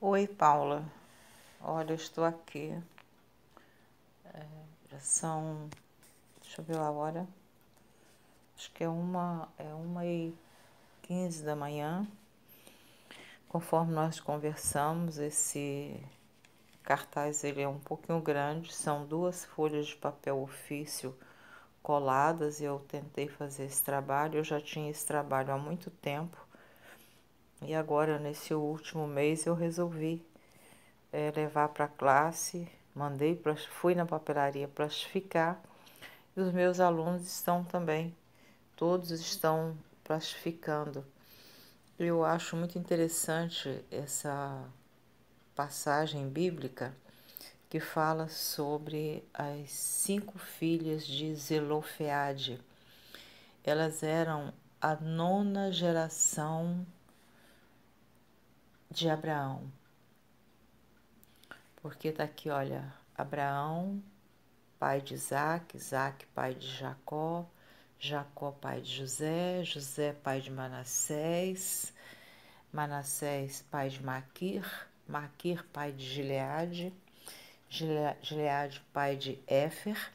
Oi, Paula. Olha, eu estou aqui. Já são. Deixa eu ver a hora. Acho que é 1h15 da manhã. Conforme nós conversamos, esse cartaz ele é um pouquinho grande. São 2 folhas de papel ofício coladas e eu tentei fazer esse trabalho. Eu já tinha esse trabalho há muito tempo. E agora, nesse último mês, eu resolvi levar para a classe, fui na papelaria plastificar e os meus alunos estão também, todos estão plastificando. Eu acho muito interessante essa passagem bíblica que fala sobre as 5 filhas de Zelofeade. Elas eram a 9ª geração de Abraão. Porque tá aqui, olha, Abraão, pai de Isaac, Isaac, pai de Jacó, Jacó, pai de José, José, pai de Manassés, Manassés, pai de Maquir, Maquir, pai de Gileade, Gileade, pai de Éfer,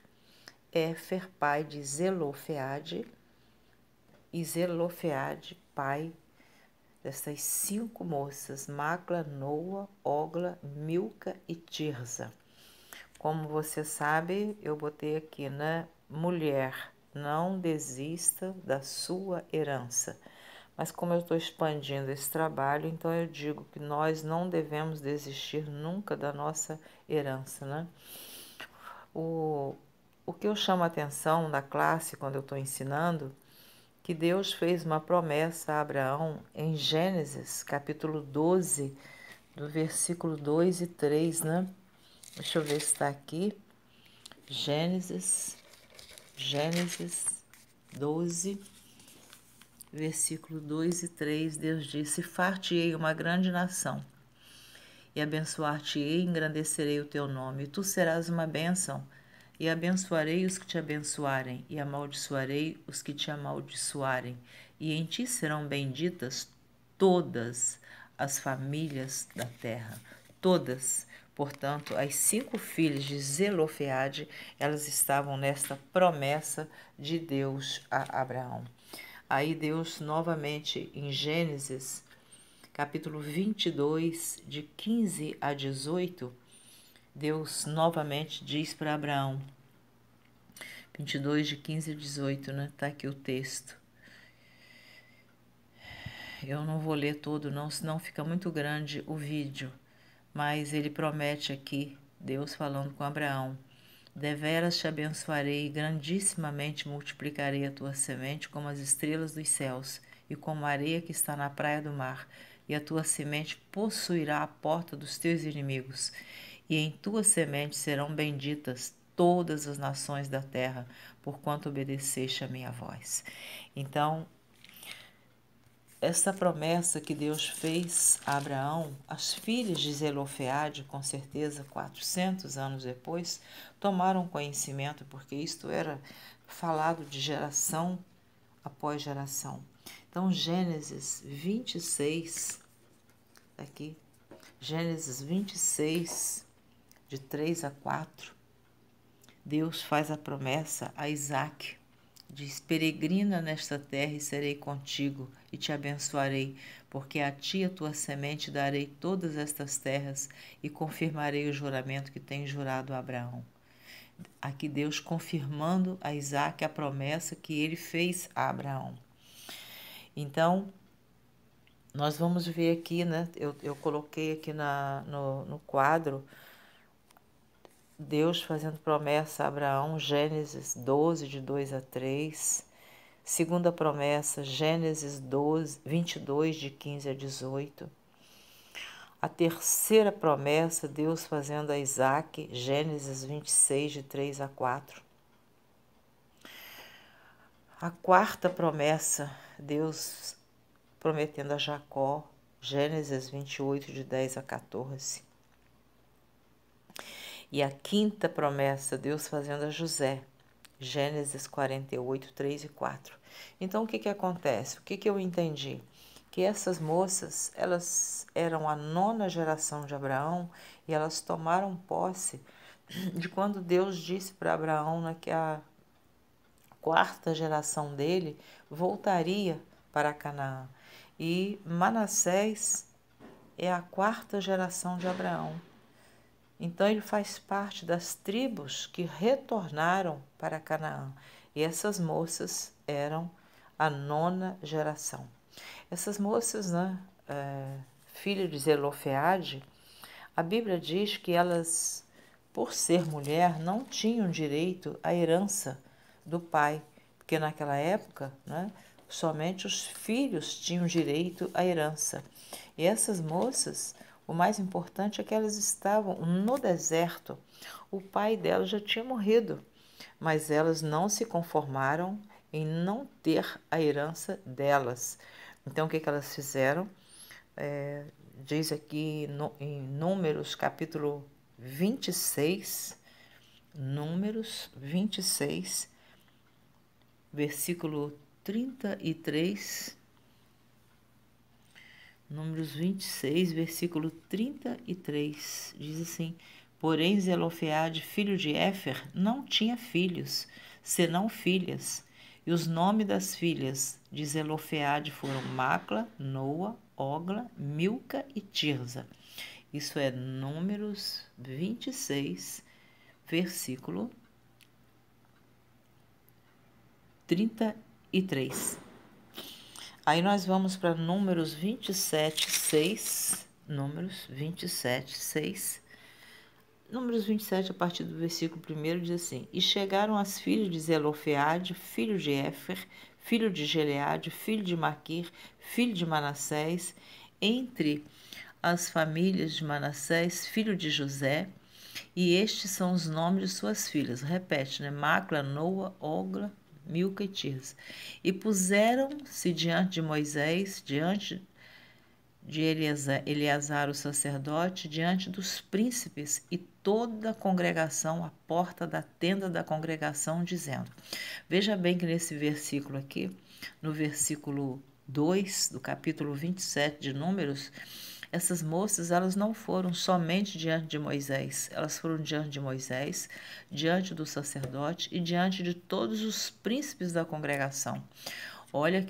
Éfer, pai de Zelofeade, e Zelofeade, pai dessas 5 moças, Macla, Noa, Ogla, Milca e Tirza. Como você sabe, eu botei aqui, né? Mulher, não desista da sua herança. Mas como eu estou expandindo esse trabalho, então eu digo que nós não devemos desistir nunca da nossa herança, né? O que eu chamo a atenção da classe quando eu estou ensinando, que Deus fez uma promessa a Abraão em Gênesis, capítulo 12, do versículo 2 e 3, né? Deixa eu ver se está aqui. Gênesis 12, versículo 2 e 3, Deus disse: Far-te-ei uma grande nação, e abençoar-te-ei, e engrandecerei o teu nome, e tu serás uma bênção, e abençoarei os que te abençoarem, e amaldiçoarei os que te amaldiçoarem, e em ti serão benditas todas as famílias da terra, todas. Portanto, as 5 filhas de Zelofeade, elas estavam nesta promessa de Deus a Abraão. Aí Deus, novamente, em Gênesis, capítulo 22, de 15 a 18, Deus novamente diz para Abraão, 22, de 15 a 18, né? Tá aqui o texto. Eu não vou ler todo não, senão fica muito grande o vídeo. Mas ele promete aqui, Deus falando com Abraão: Deveras te abençoarei e grandissimamente multiplicarei a tua semente como as estrelas dos céus e como a areia que está na praia do mar, e a tua semente possuirá a porta dos teus inimigos, e em tua semente serão benditas todas as nações da terra, porquanto obedeceste a minha voz. Então, essa promessa que Deus fez a Abraão, as filhas de Zelofeade, com certeza 400 anos depois, tomaram conhecimento, porque isto era falado de geração após geração. Então, Gênesis 26, aqui, Gênesis 26, de 3 a 4, Deus faz a promessa a Isaac. Diz: peregrina nesta terra e serei contigo e te abençoarei, porque a ti a tua semente darei todas estas terras e confirmarei o juramento que tem jurado a Abraão. Aqui Deus confirmando a Isaac a promessa que ele fez a Abraão. Então, nós vamos ver aqui, né? Eu coloquei aqui no quadro Deus fazendo promessa a Abraão, Gênesis 12, de 2 a 3. Segunda promessa, Gênesis 22, de 15 a 18. A terceira promessa, Deus fazendo a Isaac, Gênesis 26, de 3 a 4. A quarta promessa, Deus prometendo a Jacó, Gênesis 28, de 10 a 14. E a quinta promessa, Deus fazendo a José, Gênesis 48, 3 e 4. Então, o que acontece? O que eu entendi? que essas moças, elas eram a nona geração de Abraão e elas tomaram posse de quando Deus disse para Abraão, né, que a quarta geração dele voltaria para Canaã. E Manassés é a quarta geração de Abraão. Então ele faz parte das tribos que retornaram para Canaã. E essas moças eram a nona geração. Essas moças, né, filhas de Zelofeade, a Bíblia diz que elas, por ser mulher, não tinham direito à herança do pai, porque naquela época, né, somente os filhos tinham direito à herança. E essas moças, o mais importante é que elas estavam no deserto. O pai delas já tinha morrido, mas elas não se conformaram em não ter a herança delas. Então, o que elas fizeram? Diz aqui em Números capítulo 26, Números 26, versículo 33, Números 26, versículo 33, diz assim: Porém Zelofeade, filho de Éfer, não tinha filhos, senão filhas, e os nomes das filhas de Zelofeade foram Macla, Noa, Ogla, Milca e Tirza. Isso é Números 26, versículo 33. Aí nós vamos para Números 27, 6. Números 27, 6. Números 27, a partir do versículo 1, diz assim: E chegaram as filhas de Zelofeade, filho de Éfer, filho de Gileade, filho de Maquir, filho de Manassés, entre as famílias de Manassés, filho de José, e estes são os nomes de suas filhas. Repete, né? Macla, Noa, Ogla, Milca e Tirza. E puseram-se diante de Moisés, diante de Eleazar o sacerdote, diante dos príncipes e toda a congregação à porta da tenda da congregação, dizendo. Veja bem que nesse versículo aqui, no versículo 2 do capítulo 27 de Números, essas moças, elas não foram somente diante de Moisés, elas foram diante de Moisés, diante do sacerdote e diante de todos os príncipes da congregação. Olha,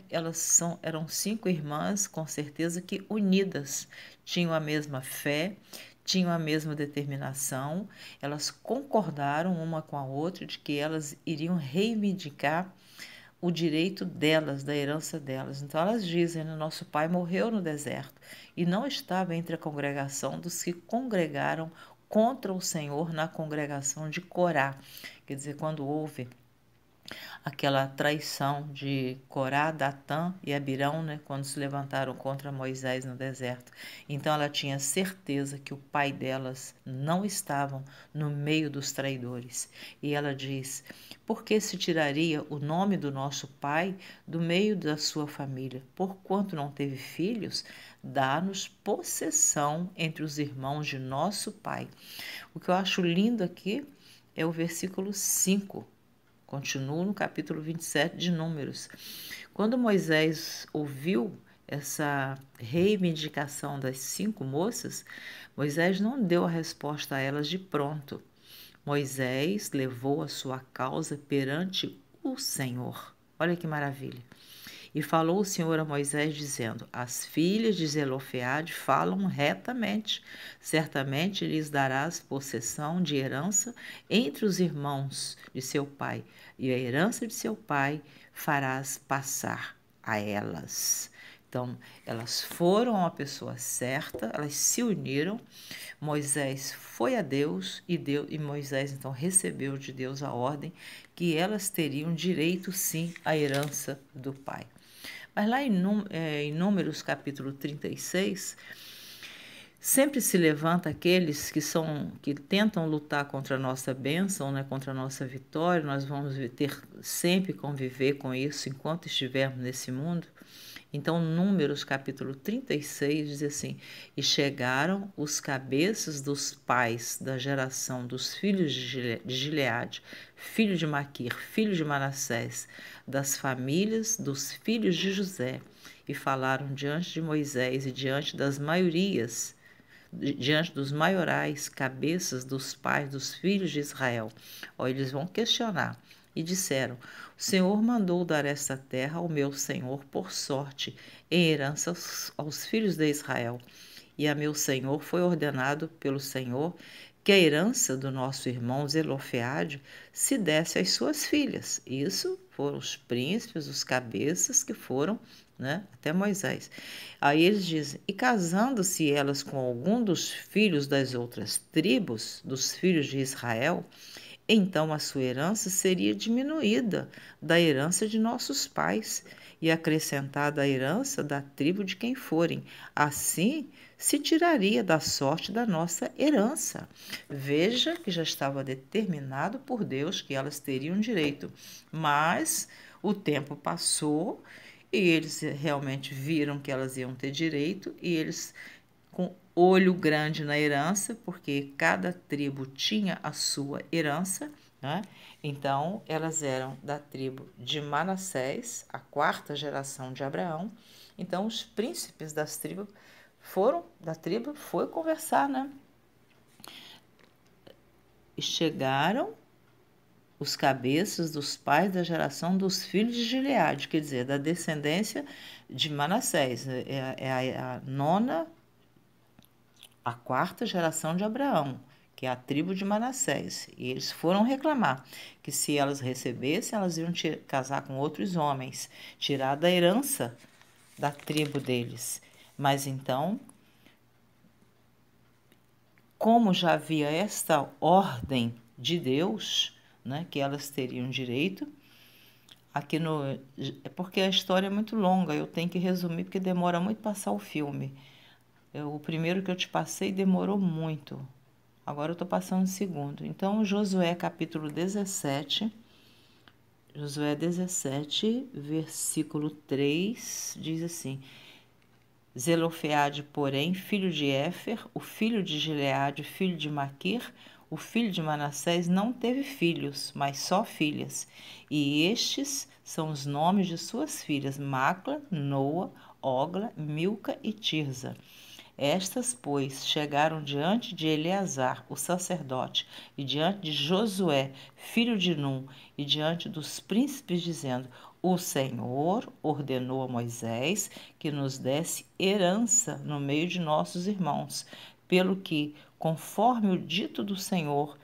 eram 5 irmãs, com certeza que unidas, tinham a mesma fé, tinham a mesma determinação, elas concordaram uma com a outra de que elas iriam reivindicar o direito delas, da herança delas. Então elas dizem, né, nosso pai morreu no deserto e não estava entre a congregação dos que congregaram contra o Senhor na congregação de Corá. Quer dizer, quando houve aquela traição de Corá, Datã e Abirão, né, quando se levantaram contra Moisés no deserto. Então ela tinha certeza que o pai delas não estava no meio dos traidores. E ela diz: por que se tiraria o nome do nosso pai do meio da sua família? Porquanto não teve filhos, dá-nos possessão entre os irmãos de nosso pai. O que eu acho lindo aqui é o versículo 5. Continuo no capítulo 27 de Números. Quando Moisés ouviu essa reivindicação das 5 moças, Moisés não deu a resposta a elas de pronto. Moisés levou a sua causa perante o Senhor. Olha que maravilha. E falou o Senhor a Moisés, dizendo: as filhas de Zelofeade falam retamente. Certamente lhes darás possessão de herança entre os irmãos de seu pai, e a herança de seu pai farás passar a elas. Então, elas foram a pessoa certa, elas se uniram. Moisés foi a Deus e Moisés então recebeu de Deus a ordem que elas teriam direito sim à herança do pai. Mas lá em Números capítulo 36, sempre se levanta aqueles que tentam lutar contra a nossa bênção, né, contra a nossa vitória. Nós vamos ter sempre conviver com isso enquanto estivermos nesse mundo. Então, Números capítulo 36 diz assim: E chegaram os cabeças dos pais da geração dos filhos de Gileade, filho de Maquir, filho de Manassés, das famílias dos filhos de José, e falaram diante de Moisés e diante das maiorias, diante dos maiorais, cabeças dos pais dos filhos de Israel. Ó, eles vão questionar. E disseram: O Senhor mandou dar esta terra ao meu senhor por sorte, em herança aos filhos de Israel. E a meu senhor foi ordenado pelo Senhor que a herança do nosso irmão Zelofeade se desse às suas filhas. Isso foram os príncipes, os cabeças que foram, né, até Moisés. Aí eles dizem: E casando-se elas com algum dos filhos das outras tribos, dos filhos de Israel, então a sua herança seria diminuída da herança de nossos pais e acrescentada à herança da tribo de quem forem. Assim se tiraria da sorte da nossa herança. Veja que já estava determinado por Deus que elas teriam direito, mas o tempo passou e eles realmente viram que elas iam ter direito e eles, com olho grande na herança, porque cada tribo tinha a sua herança, né? Então, elas eram da tribo de Manassés, a quarta geração de Abraão. Então, os príncipes das tribos foi conversar, né? E chegaram os cabeças dos pais da geração dos filhos de Gileade, quer dizer, da descendência de Manassés, a quarta geração de Abraão, que é a tribo de Manassés. E eles foram reclamar que se elas recebessem, elas iam casar com outros homens, tirar da herança da tribo deles. Mas então, como já havia esta ordem de Deus, né, que elas teriam direito, aqui no. É porque a história é muito longa, eu tenho que resumir porque demora muito passar o filme. O primeiro que eu te passei demorou muito. Agora eu estou passando o segundo. Então, Josué capítulo 17, Josué 17, versículo 3, diz assim: Zelofeade, porém, filho de Éfer, o filho de Gileade, filho de Maquir, o filho de Manassés, não teve filhos, mas só filhas. E estes são os nomes de suas filhas: Macla, Noa, Ogla, Milca e Tirza. Estas, pois, chegaram diante de Eleazar, o sacerdote, e diante de Josué, filho de Num, e diante dos príncipes, dizendo: O Senhor ordenou a Moisés que nos desse herança no meio de nossos irmãos, pelo que, conforme o dito do Senhor,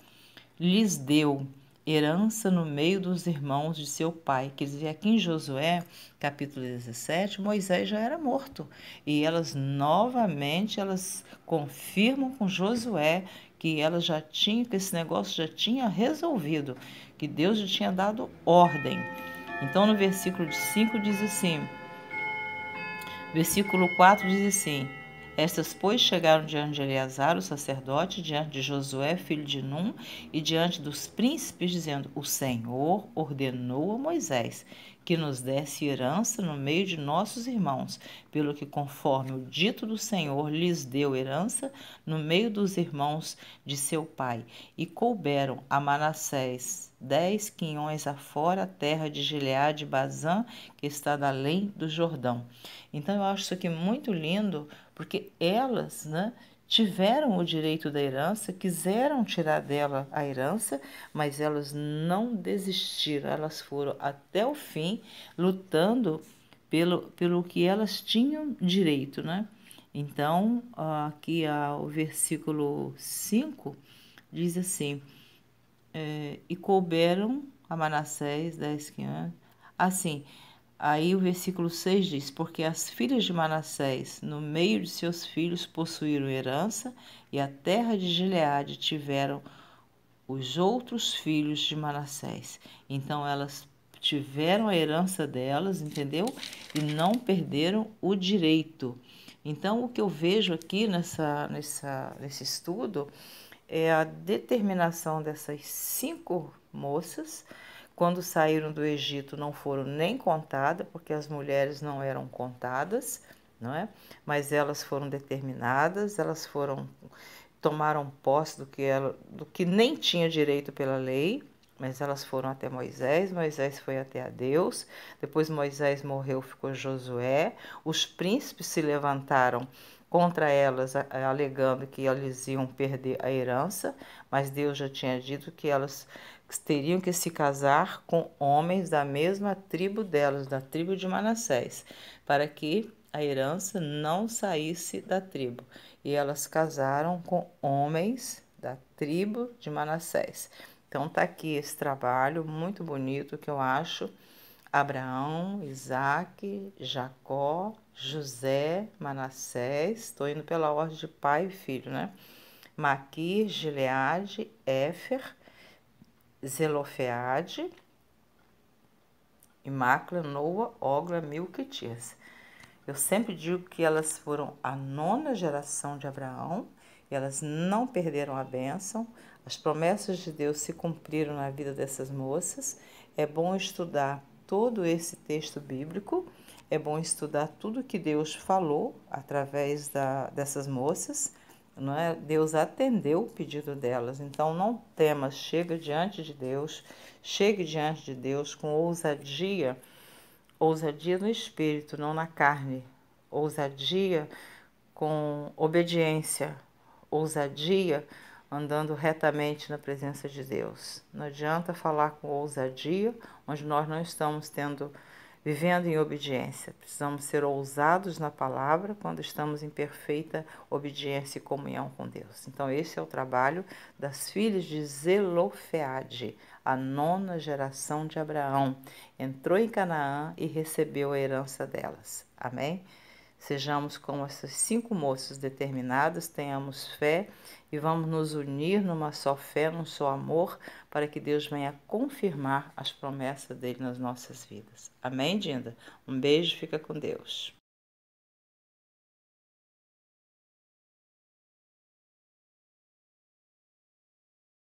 lhes deu herança no meio dos irmãos de seu pai. Quer dizer, aqui em Josué, capítulo 17, Moisés já era morto. E elas novamente, elas confirmam com Josué que elas já tinham, que esse negócio já tinha resolvido, que Deus já tinha dado ordem. Então, no versículo 5 diz assim, versículo 4 diz assim: Estas, pois, chegaram diante de Eleazar, o sacerdote, diante de Josué, filho de Num, e diante dos príncipes, dizendo: O Senhor ordenou a Moisés que nos desse herança no meio de nossos irmãos, pelo que, conforme o dito do Senhor, lhes deu herança no meio dos irmãos de seu pai. E couberam a Manassés 10 quinhões afora a terra de Gileade e Bazã, que está além do Jordão. Então, eu acho isso aqui muito lindo, porque elas, né, tiveram o direito da herança, quiseram tirar dela a herança, mas elas não desistiram, elas foram até o fim lutando pelo que elas tinham direito, né? Então, aqui o versículo 5 diz assim: E couberam a Manassés 10 quinhões. Assim, aí o versículo 6 diz: Porque as filhas de Manassés, no meio de seus filhos, possuíram herança, e a terra de Gileade tiveram os outros filhos de Manassés. Então elas tiveram a herança delas, entendeu? E não perderam o direito. Então, o que eu vejo aqui nesse estudo é a determinação dessas 5 moças quando saíram do Egito não foram nem contadas, porque as mulheres não eram contadas, não é? Mas elas foram determinadas, elas tomaram posse do que nem tinha direito pela lei, mas elas foram até Moisés, Moisés foi até a Deus, depois Moisés morreu, ficou Josué, os príncipes se levantaram contra elas, alegando que eles iam perder a herança, mas Deus já tinha dito que elas teriam que se casar com homens da mesma tribo delas, da tribo de Manassés, para que a herança não saísse da tribo. E elas casaram com homens da tribo de Manassés. Então tá aqui esse trabalho muito bonito que eu acho. Abraão, Isaac, Jacó, José, Manassés, estou indo pela ordem de pai e filho, né? Maquir, Gileade, Éfer, Zelofeade, e Macla, Noa, Ogla, Milca e Tirsa. Eu sempre digo que elas foram a nona geração de Abraão e elas não perderam a bênção. As promessas de Deus se cumpriram na vida dessas moças. É bom estudar todo esse texto bíblico, é bom estudar tudo que Deus falou através dessas moças. Não é? Deus atendeu o pedido delas, então não temas, chegue diante de Deus com ousadia, ousadia no espírito, não na carne, ousadia com obediência, ousadia andando retamente na presença de Deus. Não adianta falar com ousadia onde nós não estamos vivendo em obediência. Precisamos ser ousados na palavra quando estamos em perfeita obediência e comunhão com Deus. Então esse é o trabalho das filhas de Zelofeade, a nona geração de Abraão. Entrou em Canaã e recebeu a herança delas. Amém? Sejamos como essas 5 moças determinadas, tenhamos fé e vamos nos unir numa só fé, num só amor, para que Deus venha confirmar as promessas dele nas nossas vidas. Amém, Dinda? Um beijo, fica com Deus.